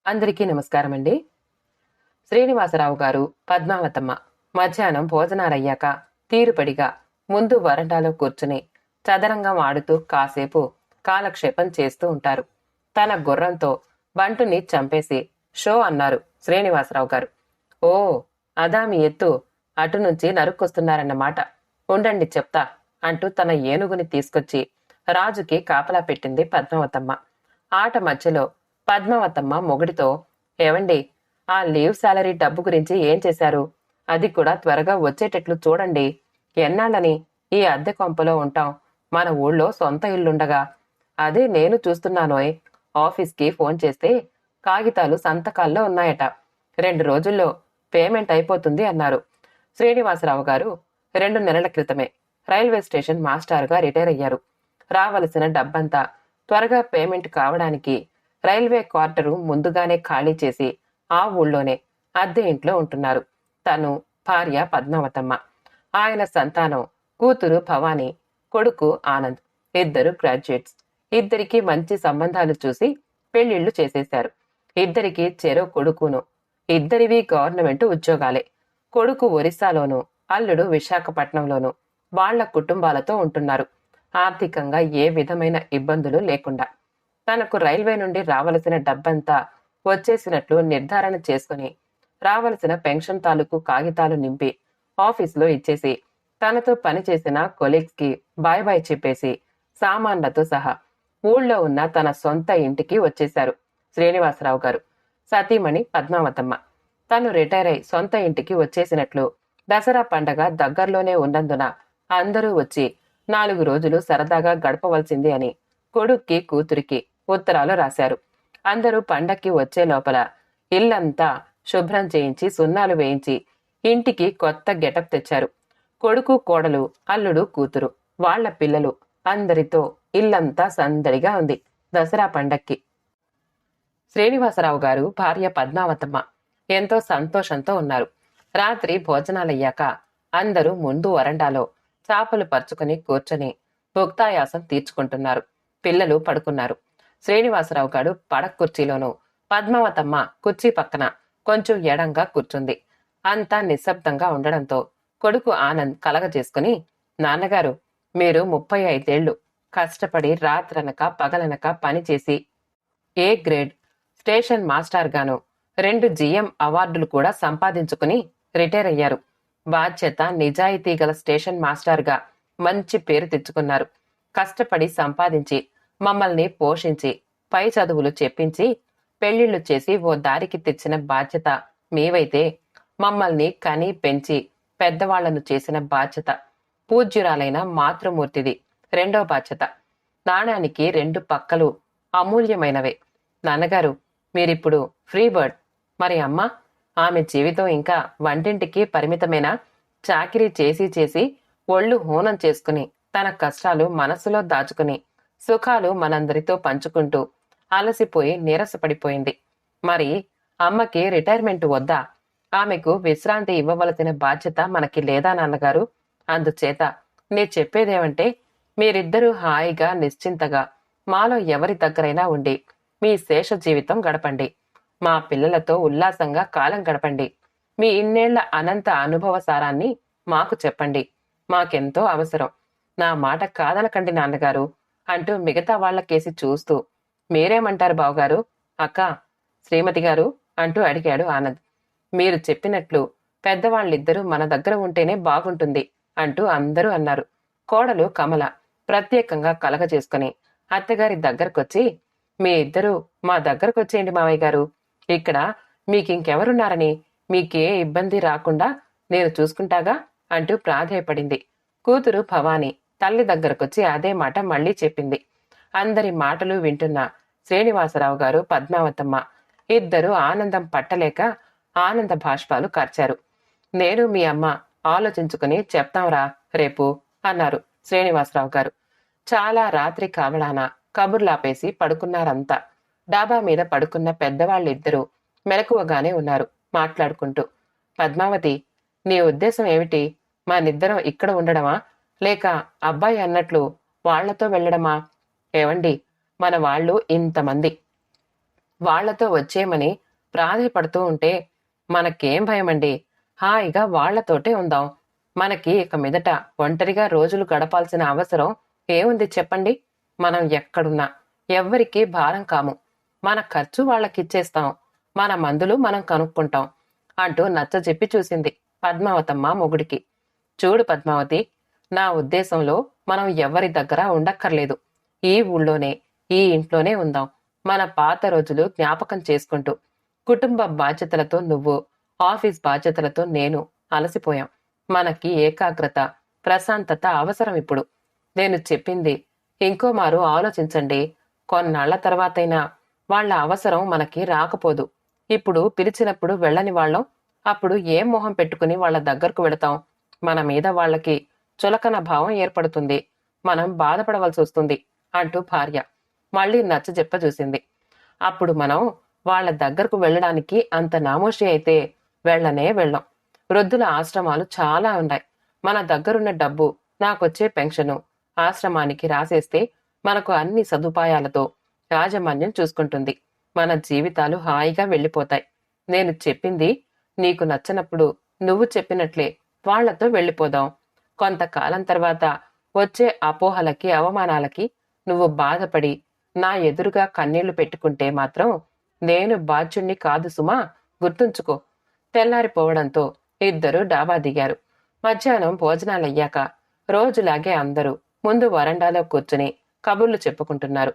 అందరికీ నమస్కారం అండి. శ్రీనివాసరావు గారు, పద్మావతమ్మ మధ్యాహ్నం భోజనాలయ్యాక తీరుపడిగా ముందు వరండాలో కూర్చుని చదరంగం ఆడుతూ కాసేపు కాలక్షేపం చేస్తూ ఉంటారు. తన గుర్రంతో బంటుని చంపేసి షో అన్నారు శ్రీనివాసరావు గారు. ఓ, అదా మీ ఎత్తు, అటు నుంచి నరుక్కొస్తున్నారన్నమాట. ఉండండి చెప్తా అంటూ తన ఏనుగుని తీసుకొచ్చి రాజుకి కాపలా పెట్టింది పద్మావతమ్మ. ఆట మధ్యలో పద్మావతమ్మ మొగుడితో, ఏవండి, ఆ లీవ్ శాలరీ డబ్బు గురించి ఏం చేశారు? అది కూడా త్వరగా వచ్చేటట్లు చూడండి. ఎన్నాళ్ళని ఈ అద్దె కొంపలో ఉంటాం? మన ఊళ్ళో సొంత ఇల్లుండగా. అదే నేను చూస్తున్నానోయ్. ఆఫీస్కి ఫోన్ చేస్తే కాగితాలు సంతకాల్లో ఉన్నాయట. 2 రోజుల్లో పేమెంట్ అయిపోతుంది అన్నారు. శ్రీనివాసరావు గారు 2 నెలల క్రితమే రైల్వే స్టేషన్ మాస్టర్గా రిటైర్ అయ్యారు. రావలసిన డబ్బంతా త్వరగా పేమెంట్ కావడానికి రైల్వే క్వార్టరు ముందుగానే ఖాళీ చేసి ఆ ఊళ్ళోనే అద్దె ఇంట్లో ఉంటున్నారు. తను, భార్య పద్మావతమ్మ. ఆయన సంతానం కూతురు భవానీ, కొడుకు ఆనంద్. ఇద్దరు గ్రాడ్యుయేట్స్. ఇద్దరికీ మంచి సంబంధాలు చూసి పెళ్లిళ్లు చేసేశారు. ఇద్దరికీ చెరో కొడుకును. ఇద్దరివి గవర్నమెంట్ ఉద్యోగాలే. కొడుకు ఒరిస్సాలోనూ, అల్లుడు విశాఖపట్నంలోనూ వాళ్ల కుటుంబాలతో ఉంటున్నారు. ఆర్థికంగా ఏ విధమైన ఇబ్బందులు లేకుండా. తనకు రైల్వే నుండి రావలసిన డబ్బంతా వచ్చేసినట్లు నిర్ధారణ చేసుకుని రావలసిన పెన్షన్ తాలూకు కాగితాలు నింపి ఆఫీసులో ఇచ్చేసి తనతో పనిచేసిన కొలీగ్స్ కి బాయ్ బాయ్ చెప్పేసి సామాన్లతో సహా ఊళ్ళో ఉన్న తన సొంత ఇంటికి వచ్చేశారు శ్రీనివాసరావు గారు. సతీమణి పద్మావతమ్మ. తను రిటైర్ అయి సొంత ఇంటికి వచ్చేసినట్లు దసరా పండగ దగ్గర్లోనే ఉన్నందున అందరూ వచ్చి 4 రోజులు సరదాగా గడపవలసింది అని కొడుక్కి, కూతురికి ఉత్తరాలు రాశారు. అందరూ పండక్కి వచ్చే లోపల ఇల్లంతా శుభ్రం చేయించి సున్నాలు వేయించి ఇంటికి కొత్త గెటప్ తెచ్చారు. కొడుకు, కోడలు, అల్లుడు, కూతురు, వాళ్ల పిల్లలు అందరితో ఇల్లంతా సందడిగా ఉంది దసరా పండక్కి. శ్రీనివాసరావు గారు, భార్య పద్మావతమ్మ ఎంతో సంతోషంతో ఉన్నారు. రాత్రి భోజనాలయ్యాక అందరూ ముందు వరండాలో చాపలు పరుచుకుని కూర్చొని భుక్తాయాసం తీర్చుకుంటున్నారు. పిల్లలు పడుకున్నారు. శ్రీనివాసరావు గారు పడక కుర్చీలోనూ, పద్మావతమ్మ కుర్చీ పక్కన కొంచెం ఎడంగా కూర్చుంది. అంతా నిశ్శబ్దంగా ఉండడంతో కొడుకు ఆనంద్ కలగజేసుకుని, నాన్నగారు, మీరు 35 ఏళ్లు కష్టపడి రాత్రనక పగలనక పనిచేసి ఏ గ్రేడ్ స్టేషన్ మాస్టర్ గాను 2 GM అవార్డులు కూడా సంపాదించుకుని రిటైర్ అయ్యారు. బాధ్యత, నిజాయితీ గల స్టేషన్ మాస్టర్గా మంచి పేరు తెచ్చుకున్నారు. కష్టపడి సంపాదించి మమ్మల్ని పోషించి పై చదువులు చెప్పించి పెళ్లిళ్లు చేసి ఓ దారికి తెచ్చిన బాధ్యత మీవైతే, మమ్మల్ని కని పెంచి పెద్దవాళ్లను చేసిన బాధ్యత పూజ్యురాలైన మాతృమూర్తిది రెండో బాధ్యత. నాణానికి 2 పక్కలు అమూల్యమైనవే. నాన్నగారు, మీరిప్పుడు ఫ్రీ బర్డ్. మరి అమ్మ, ఆమె జీవితం ఇంకా వంటింటికి పరిమితమేనా? చాకిరీ చేసి చేసి ఒళ్ళు హూనం చేసుకుని తన కష్టాలు మనసులో దాచుకుని సుఖాలు మనందరితో పంచుకుంటూ అలసిపోయి నీరసపడిపోయింది. మరి అమ్మకి రిటైర్మెంట్ వద్దా? ఆమెకు విశ్రాంతి ఇవ్వవలసిన బాధ్యత మనకి లేదా నాన్నగారు? అందుచేత నే చెప్పేదేమంటే, మీరిద్దరూ హాయిగా నిశ్చింతగా మాలో ఎవరి దగ్గరైనా ఉండి మీ శేష జీవితం గడపండి. మా పిల్లలతో ఉల్లాసంగా కాలం గడపండి. మీ ఇన్నేళ్ల అనంత అనుభవ సారాన్ని మాకు చెప్పండి. మాకెంతో అవసరం. నా మాట కాదనకండి నాన్నగారు అంటూ మిగతా వాళ్లకేసి చూస్తూ, మీరేమంటారు బావగారు? అక్క, శ్రీమతి గారు అంటూ అడిగాడు ఆనంద్. మీరు చెప్పినట్లు పెద్దవాళ్ళిద్దరూ మన దగ్గర ఉంటేనే బాగుంటుంది అంటూ అందరూ అన్నారు. కోడలు కమల ప్రత్యేకంగా కలగజేసుకుని అత్తగారి దగ్గరకొచ్చి, మీ ఇద్దరూ మా దగ్గరకొచ్చేయండి మావయ్య గారు. ఇక్కడ మీకింకెవరున్నారని, మీకే ఇబ్బంది రాకుండా నేను చూసుకుంటాగా అంటూ ప్రాధేయపడింది. కూతురు భవానీ తల్లి దగ్గరకొచ్చి అదే మాట మళ్లీ చెప్పింది. అందరి మాటలు వింటున్న శ్రీనివాసరావు గారు, పద్మావతమ్మ ఇద్దరూ ఆనందం పట్టలేక ఆనంద బాష్పాలు కార్చారు. నేను మీ అమ్మ ఆలోచించుకుని చెప్తాంరా రేపు అన్నారు శ్రీనివాసరావు గారు. చాలా రాత్రి కావడాన కబుర్లాపేసి పడుకున్నారంతా. డాబా మీద పడుకున్న పెద్దవాళ్ళిద్దరూ మెలకువగానే ఉన్నారు మాట్లాడుకుంటూ. పద్మావతి, నీ ఉద్దేశం ఏమిటి? మనిద్దరం ఇక్కడ ఉండడమా, లేక అబ్బాయి అన్నట్లు వాళ్లతో వెళ్ళడమా? ఏవండి, మన వాళ్ళు ఇంతమంది, వాళ్లతో వచ్చేయమని ప్రాధేయపడుతూ ఉంటే మనకేం భయమండి, హాయిగా వాళ్లతోటే ఉందాం. మనకి ఇక మీదట ఒంటరిగా రోజులు గడపాల్సిన అవసరం ఏముంది చెప్పండి. మనం ఎక్కడున్నా ఎవ్వరికీ భారం కాము. మన ఖర్చు వాళ్ళకిచ్చేస్తాం, మన మందులు మనం కనుక్కుంటాం అంటూ నచ్చజెప్పి చూసింది పద్మావతమ్మ మొగుడికి. చూడు పద్మావతి, నా ఉద్దేశంలో మనం ఎవరి దగ్గర ఉండక్కర్లేదు. ఈ ఊళ్ళోనే, ఈ ఇంట్లోనే ఉందాం. మన పాత రోజులు జ్ఞాపకం చేసుకుంటూ. కుటుంబ బాధ్యతలతో నువ్వు, ఆఫీస్ బాధ్యతలతో నేను అలసిపోయాం. మనకి ఏకాగ్రత, ప్రశాంతత అవసరం ఇప్పుడు. నేను చెప్పింది ఇంకో మారు ఆలోచించండి. కొన్నాళ్ల తర్వాతైనా వాళ్ల అవసరం మనకి రాకపోదు. ఇప్పుడు పిలిచినప్పుడు వెళ్ళని వాళ్ళం అప్పుడు ఏం మొహం పెట్టుకుని వాళ్ల దగ్గరకు వెళతాం? మన మీద వాళ్ళకి చులకన భావం ఏర్పడుతుంది. మనం బాధపడవలసి వస్తుంది అంటూ భార్య మళ్లీ నచ్చజెప్ప చూసింది. అప్పుడు మనం వాళ్ల దగ్గరకు వెళ్ళడానికి అంత నామోషి అయితే వెళ్ళనే వెళ్ళం. వృద్ధుల ఆశ్రమాలు చాలా ఉన్నాయి. మన దగ్గరున్న డబ్బు, నాకొచ్చే పెన్షను ఆశ్రమానికి రాసేస్తే మనకు అన్ని సదుపాయాలతో యాజమాన్యం చూసుకుంటుంది. మన జీవితాలు హాయిగా వెళ్ళిపోతాయి. నేను చెప్పింది నీకు నచ్చనప్పుడు నువ్వు చెప్పినట్లే వాళ్లతో వెళ్ళిపోదాం. కొంతకాలం తర్వాత వచ్చే అపోహలకి, అవమానాలకి నువ్వు బాధపడి నా ఎదురుగా కన్నీళ్లు పెట్టుకుంటే మాత్రం నేను బాధ్యుణ్ణి కాదు సుమా, గుర్తుంచుకో. తెల్లారిపోవడంతో ఇద్దరూ డాబా దిగారు. మధ్యాహ్నం భోజనాలయ్యాక రోజులాగే అందరూ ముందు వరండాలో కూర్చుని కబుర్లు చెప్పుకుంటున్నారు.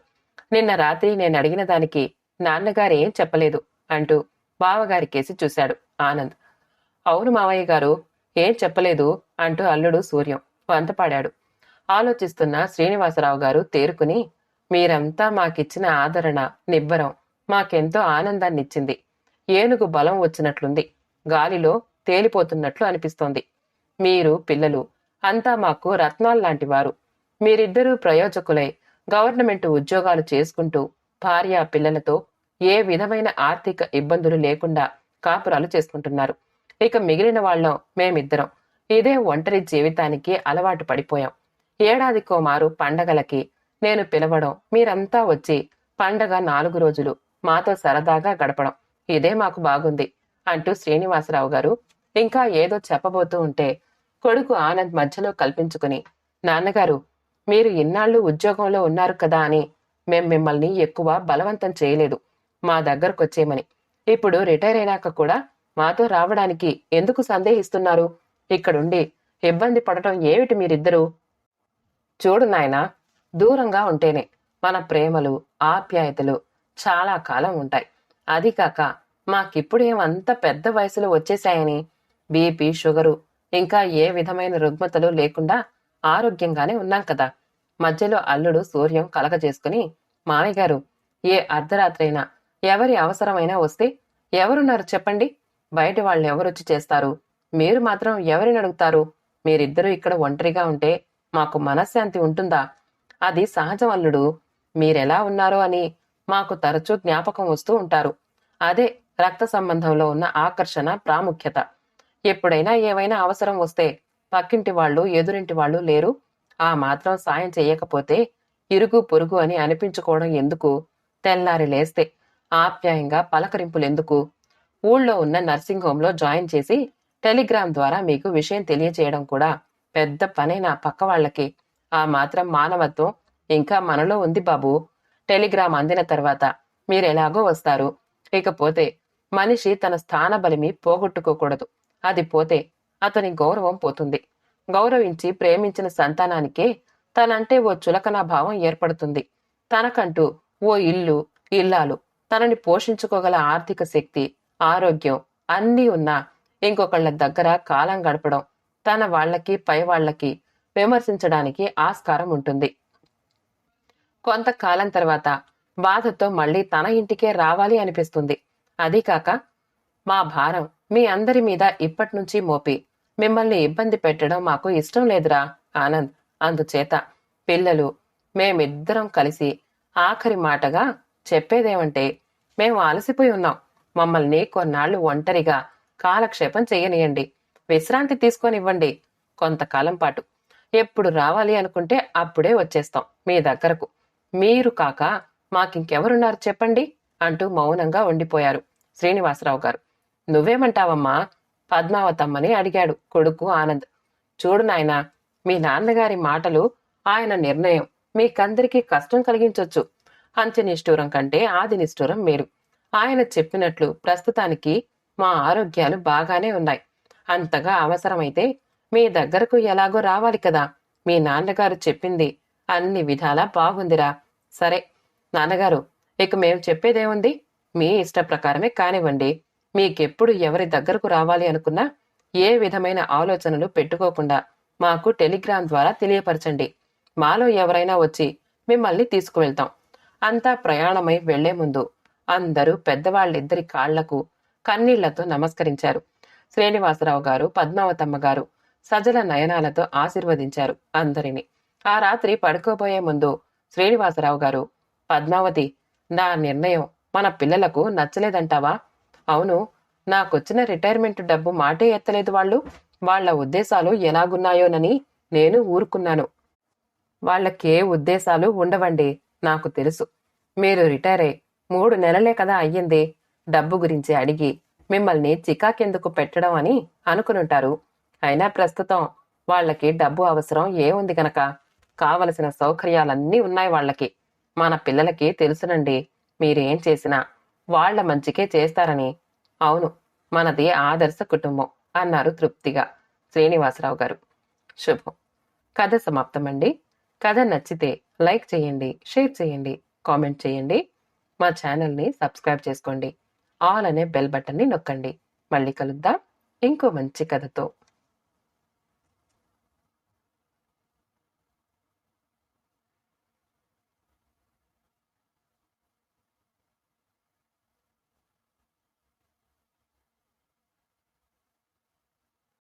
నిన్న రాత్రి నేను అడిగిన దానికి నాన్నగారేం చెప్పలేదు అంటూ బావగారికేసి చూశాడు ఆనంద్. అవును మావయ్య గారు, ఏం చెప్పలేదు అంటూ అల్లుడు సూర్యం వంతపాడాడు. ఆలోచిస్తున్న శ్రీనివాసరావు గారు తేరుకుని, మీరంతా మాకిచ్చిన ఆదరణ, నిబ్బరం మాకెంతో ఆనందాన్నిచ్చింది. ఏనుగు బలం వచ్చినట్లుంది. గాలిలో తేలిపోతున్నట్లు అనిపిస్తోంది. మీరు పిల్లలు అంతా మాకు రత్నాల్లాంటి వారు. మీరిద్దరూ ప్రయోజకులై గవర్నమెంట్ ఉద్యోగాలు చేసుకుంటూ భార్య పిల్లలతో ఏ విధమైన ఆర్థిక ఇబ్బందులు లేకుండా కాపురాలు చేసుకుంటున్నారు. ఇక మిగిలిన వాళ్ళం మేమిద్దరం ఇదే ఒంటరి జీవితానికి అలవాటు పడిపోయాం. ఏడాదికో మారు పండగలకి నేను పిలవడం, మీరంతా వచ్చి పండగ 4 రోజులు మాతో సరదాగా గడపడం, ఇదే మాకు బాగుంది అంటూ శ్రీనివాసరావు గారు ఇంకా ఏదో చెప్పబోతూ ఉంటే కొడుకు ఆనంద్ మధ్యలో కల్పించుకుని, నాన్నగారు, మీరు ఇన్నాళ్ళు ఉద్యోగంలో ఉన్నారు కదా అని మేం మిమ్మల్ని ఎక్కువ బలవంతం చేయలేదు మా దగ్గరకొచ్చేయమని. ఇప్పుడు రిటైర్ అయినాక కూడా మాతో రావడానికి ఎందుకు సందేహిస్తున్నారు? ఇక్కడుండి ఇబ్బంది పడటం ఏమిటి మీరిద్దరూ? చూడు నాయనా, దూరంగా ఉంటేనే మన ప్రేమలు, ఆప్యాయతలు చాలా కాలం ఉంటాయి. అది కాక మాకిప్పుడేమంత పెద్ద వయసులో వచ్చేశాయని బీపీ, షుగరు ఇంకా ఏ విధమైన రుగ్మతలు లేకుండా ఆరోగ్యంగానే ఉన్నాం కదా. మధ్యలో అల్లుడు సూర్యం కలగజేసుకుని, మామయ్య గారు, ఏ అర్ధరాత్రైనా ఎవరి అవసరమైనా వస్తే ఎవరున్నారు చెప్పండి? బయట వాళ్ళెవరొచ్చి చేస్తారు? మీరు మాత్రం ఎవరిని అడుగుతారు? మీరిద్దరూ ఇక్కడ ఒంటరిగా ఉంటే మాకు మనశ్శాంతి ఉంటుందా? అది సహజం అల్లుడు. మీరెలా ఉన్నారో అని మాకు తరచూ జ్ఞాపకం వస్తూ ఉంటారు. అదే రక్త సంబంధంలో ఉన్న ఆకర్షణ, ప్రాముఖ్యత. ఎప్పుడైనా ఏవైనా అవసరం వస్తే పక్కింటి వాళ్ళు, ఎదురింటి వాళ్ళు లేరు, ఆ మాత్రం సాయం చెయ్యకపోతే ఇరుగు పొరుగు అని అనిపించుకోవడం ఎందుకు? తెల్లారి లేస్తే ఆప్యాయంగా పలకరింపులెందుకు? ఊళ్ళో ఉన్న నర్సింగ్ హోంలో జాయిన్ చేసి టెలిగ్రామ్ ద్వారా మీకు విషయం తెలియచేయడం కూడా పెద్ద పనేనా పక్క వాళ్ళకి? ఆ మాత్రం మానవత్వం ఇంకా మనలో ఉంది బాబూ. టెలిగ్రామ్ అందిన తర్వాత మీరెలాగో వస్తారు. ఇకపోతే మనిషి తన స్థానబలిమి పోగొట్టుకోకూడదు. అది పోతే అతని గౌరవం పోతుంది. గౌరవించి ప్రేమించిన సంతానానికే తనంటే ఓ చులకన భావం ఏర్పడుతుంది. తనకంటూ ఓ ఇల్లు, ఇల్లాలు, తనని పోషించుకోగల ఆర్థిక శక్తి, ఆరోగ్యం అన్నీ ఉన్నా ఇంకొకళ్ళ దగ్గర కాలం గడపడం, తన వాళ్లకి పై వాళ్లకి విమర్శించడానికి ఆస్కారం ఉంటుంది. కొంతకాలం తర్వాత బాధతో మళ్లీ తన ఇంటికే రావాలి అనిపిస్తుంది. అదీ కాక మా భారం మీ అందరి మీద ఇప్పట్నుంచి మోపి మిమ్మల్ని ఇబ్బంది పెట్టడం మాకు ఇష్టం లేదురా ఆనంద్. అందుచేత పిల్లలు, మేమిద్దరం కలిసి ఆఖరి మాటగా చెప్పేదేమంటే, మేము అలసిపోయి ఉన్నాం. మమ్మల్ని కొన్నాళ్లు ఒంటరిగా కాలక్షేపం చెయ్యనియండి. విశ్రాంతి తీసుకొనివ్వండి కొంతకాలం పాటు. ఎప్పుడు రావాలి అనుకుంటే అప్పుడే వచ్చేస్తాం మీ దగ్గరకు. మీరు కాక మాకింకెవరున్నారు చెప్పండి అంటూ మౌనంగా ఉండిపోయారు శ్రీనివాసరావు గారు. నువ్వేమంటావమ్మా? పద్మావతమ్మని అడిగాడు కొడుకు ఆనంద్. చూడు నాయనా, మీ నాన్నగారి మాటలు, ఆయన నిర్ణయం మీకందరికీ కష్టం కలిగించొచ్చు. అంత్య నిష్ఠూరం కంటే ఆది నిష్ఠూరం మేలు. ఆయన చెప్పినట్లు ప్రస్తుతానికి మా ఆరోగ్యాలు బాగానే ఉన్నాయి. అంతగా అవసరమైతే మీ దగ్గరకు ఎలాగో రావాలి కదా. మీ నాన్నగారు చెప్పింది అన్ని విధాలా బాగుందిరా. సరే నాన్నగారు, ఇక మేము చెప్పేదేముంది? మీ ఇష్ట ప్రకారమే కానివ్వండి. మీకెప్పుడు ఎవరి దగ్గరకు రావాలి అనుకున్నా ఏ విధమైన ఆలోచనలు పెట్టుకోకుండా మాకు టెలిగ్రామ్ ద్వారా తెలియపరచండి. మాలో ఎవరైనా వచ్చి మిమ్మల్ని తీసుకువెళ్తాం. అంతా ప్రయాణమై వెళ్లే ముందు అందరూ పెద్దవాళ్ళిద్దరి కాళ్లకు కన్నీళ్లతో నమస్కరించారు. శ్రీనివాసరావు గారు, పద్మావతమ్మ గారు సజల నయనాలతో ఆశీర్వదించారు అందరినీ. ఆ రాత్రి పడుకోబోయే ముందు శ్రీనివాసరావు గారు, పద్మావతి, నా నిర్ణయం మన పిల్లలకు నచ్చలేదంటావా? అవును, నాకొచ్చిన రిటైర్మెంట్ డబ్బు మాటే ఎత్తలేదు వాళ్ళు. వాళ్ల ఉద్దేశాలు ఎలాగున్నాయోనని నేను ఊరుకున్నాను. వాళ్ళకే ఉద్దేశాలు ఉండవండి, నాకు తెలుసు. మీరు రిటైర్ అయి 3 నెలలే కదా అయ్యింది. డబ్బు గురించి అడిగి మిమ్మల్ని చికాకెందుకు పెట్టడం అని అనుకునుంటారు. అయినా ప్రస్తుతం వాళ్ళకి డబ్బు అవసరం ఏముంది గనక కావలసిన సౌకర్యాలన్నీ ఉన్నాయి వాళ్ళకి. మన పిల్లలకి తెలుసునండి, మీరేం చేసినా వాళ్ల మంచికే చేస్తారని. అవును, మనది ఆదర్శ కుటుంబం అన్నారు తృప్తిగా శ్రీనివాసరావు గారు. శుభం. కథ సమాప్తమండి. కథ నచ్చితే లైక్ చేయండి, షేర్ చేయండి, కామెంట్ చేయండి. మా ఛానల్ని సబ్స్క్రైబ్ చేసుకోండి. ఆల్ అనే బెల్ బటన్ని నొక్కండి. మళ్ళీ కలుద్దాం ఇంకో మంచి కథతో.